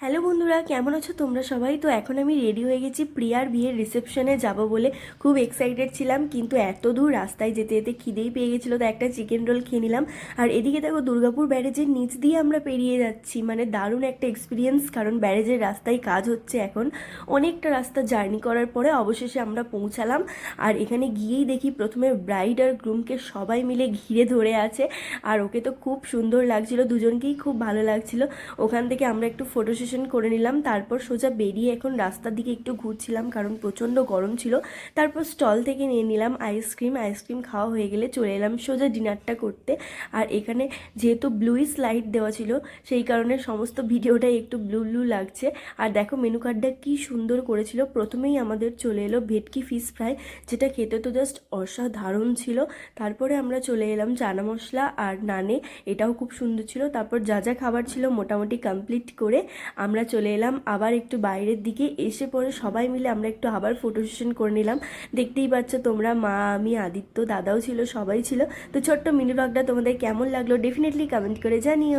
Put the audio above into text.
Hello বন্ধুরা, কেমন আছো তোমরা সবাই? তো এখন আমি রেডি হয়ে গেছি প্রিয়ার বিয়ের রিসেপশনে যাব বলে। খুব এক্সাইটেড ছিলাম, কিন্তু এত দূর রাস্তায় যেতে যেতে খিদেই পেয়ে গেছিলো, তো একটা চিকেন রোল খেয়ে নিলাম। আর এদিকে দেখো, দুর্গাপুর ব্যারেজের নিচ দিয়ে আমরা পেরিয়ে যাচ্ছি, মানে দারুণ একটা এক্সপিরিয়েন্স, কারণ ব্যারেজের রাস্তায় কাজ হচ্ছে এখন। অনেকটা রাস্তা জার্নি করার পরে অবশেষে আমরা পৌঁছালাম। আর এখানে গিয়েই দেখি প্রথমে ব্রাইড আর গ্রুমকে সবাই মিলে ঘিরে ধরে আছে। আর ওকে তো খুব সুন্দর লাগছিল, দুজনকেই খুব ভালো লাগছিল। ওখান থেকে আমরা একটু ফটো সেশন করে নিলাম, তারপর সোজা বেরিয়ে এখন রাস্তার দিকে একটু ঘুরছিলাম, কারণ প্রচণ্ড গরম ছিল। তারপর স্টল থেকে নিয়ে নিলাম আইসক্রিম খাওয়া হয়ে গেলে চলে এলাম সোজা ডিনারটা করতে। আর এখানে যেহেতু ব্লুইস লাইট দেওয়া ছিল, সেই কারণে সমস্ত ভিডিওটাই একটু ব্লু ব্লু লাগছে। আর দেখো মেনু কার্ডটা কি সুন্দর করেছিল। প্রথমেই আমাদের চলে এলো ভেটকি ফিশ ফ্রাই, যেটা খেতে তো জাস্ট অসাধারণ ছিল। তারপরে আমরা চলে এলাম চানা মশলা আর নানে, এটাও খুব সুন্দর ছিল। তারপর যা যা খাবার ছিল মোটামুটি কমপ্লিট করে আমরা চলে এলাম আবার একটু বাইরের দিকে। এসে পরে সবাই মিলে আমরা একটু আবার ফটো সেশন করে নিলাম। দেখতেই পাচ্ছ তোমরা, মা, আমি, আদিত্য, দাদাও ছিল, সবাই ছিল। তো ছোট্ট মিনি ব্লগটা তোমাদের কেমন লাগলো ডেফিনেটলি কমেন্ট করে জানিও।